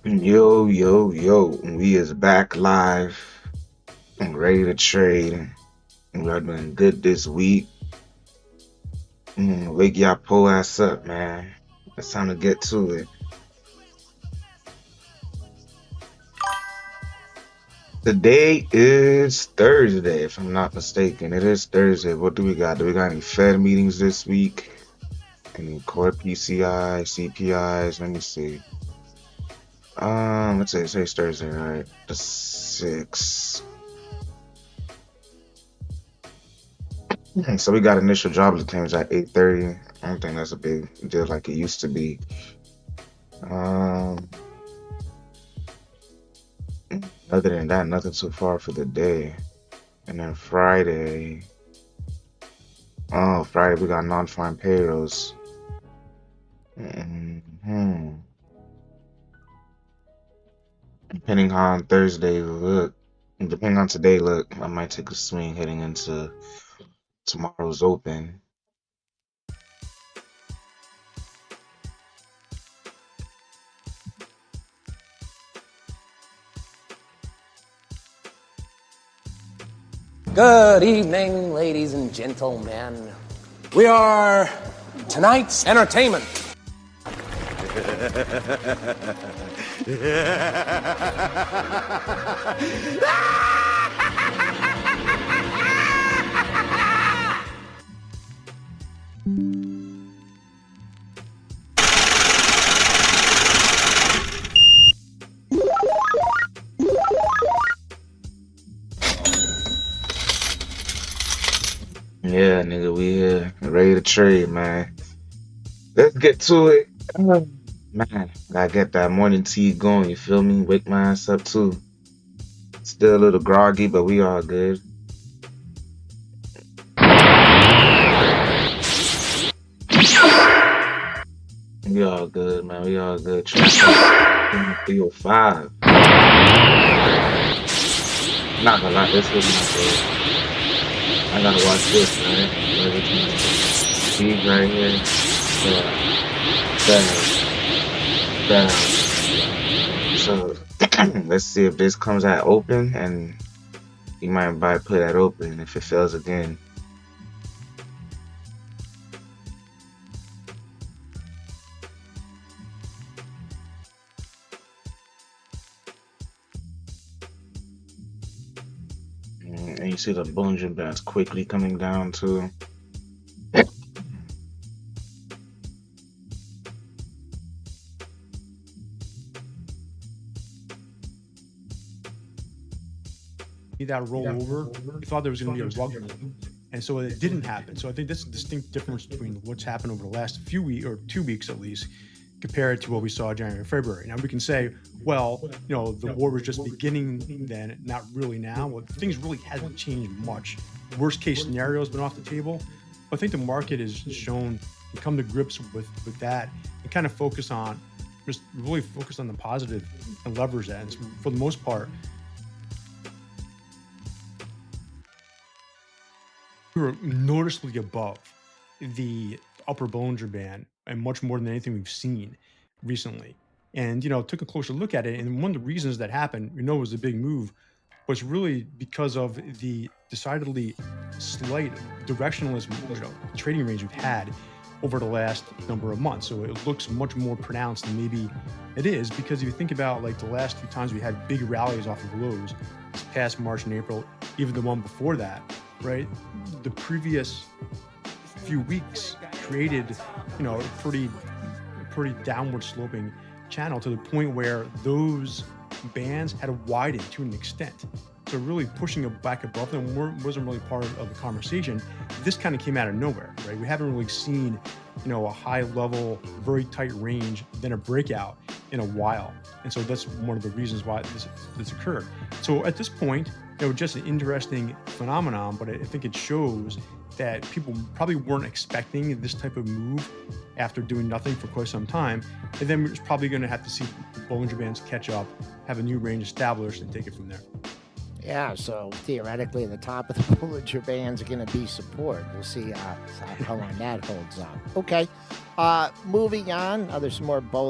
Yo, yo, yo, we is back live and ready to trade. We are doing good this week. Wake y'all po ass up, man. It's time to get to it. Today is Thursday, if I'm not mistaken. It is Thursday. What do we got? Do we got any Fed meetings this week? Any core PCI, CPIs? Let me see. Let's say it's Thursday, right? The 6th. So we got initial jobless claims at 8:30. I don't think that's a big deal like it used to be. Other than that, nothing so far for the day. And then Friday, we got non-farm payrolls. Depending on depending on today, I might take a swing heading into tomorrow's open. Good evening, ladies and gentlemen. We are tonight's entertainment. Yeah, nigga, we here, ready to trade, man. Let's get to it. Man, gotta get that morning tea going, you feel me? Wake my ass up too. Still a little groggy, but we all good. We all good, man. We all good. TrillPlanet305. Not gonna lie, this was my favorite. I gotta watch this, man. Speed right here. Down. So let's see if this comes at open, and you might put at open if it fails again. And you see the Bollinger Bands quickly coming down too. That roll over, we thought there was going to be a rug pull, and so it didn't happen. So I think that's a distinct difference between what's happened over the last few weeks, or 2 weeks at least, compared to what we saw January and February. Now we can say, well, the war was just beginning then, not really now. Well, things really hasn't changed much. Worst case scenario has been off the table. But I think the market has shown to come to grips with that and kind of focus on the positive and leverage that. And for the most part, we were noticeably above the upper Bollinger Band, and much more than anything we've seen recently. And took a closer look at it, and one of the reasons that happened, was a big move, was really because of the decidedly slight directionalist trading range we've had over the last number of months. So it looks much more pronounced than maybe it is, because if you think about like the last 2 times we had big rallies off of lows, this past March and April, even the one before that, right? The previous few weeks created, a pretty downward sloping channel, to the point where those bands had widened to an extent. So really pushing it back above them wasn't really part of the conversation. This kind of came out of nowhere, right? We haven't really seen, a high level, very tight range, then a breakout in a while. And so that's one of the reasons why this occurred. So at this point, just an interesting phenomenon, but I think it shows that people probably weren't expecting this type of move after doing nothing for quite some time. And then we're probably going to have to see Bollinger Bands catch up, have a new range established, and take it from there. Yeah, so theoretically, the top of the Bollinger Bands are going to be support. We'll see how long that holds up. Okay, moving on. There's some more Bollinger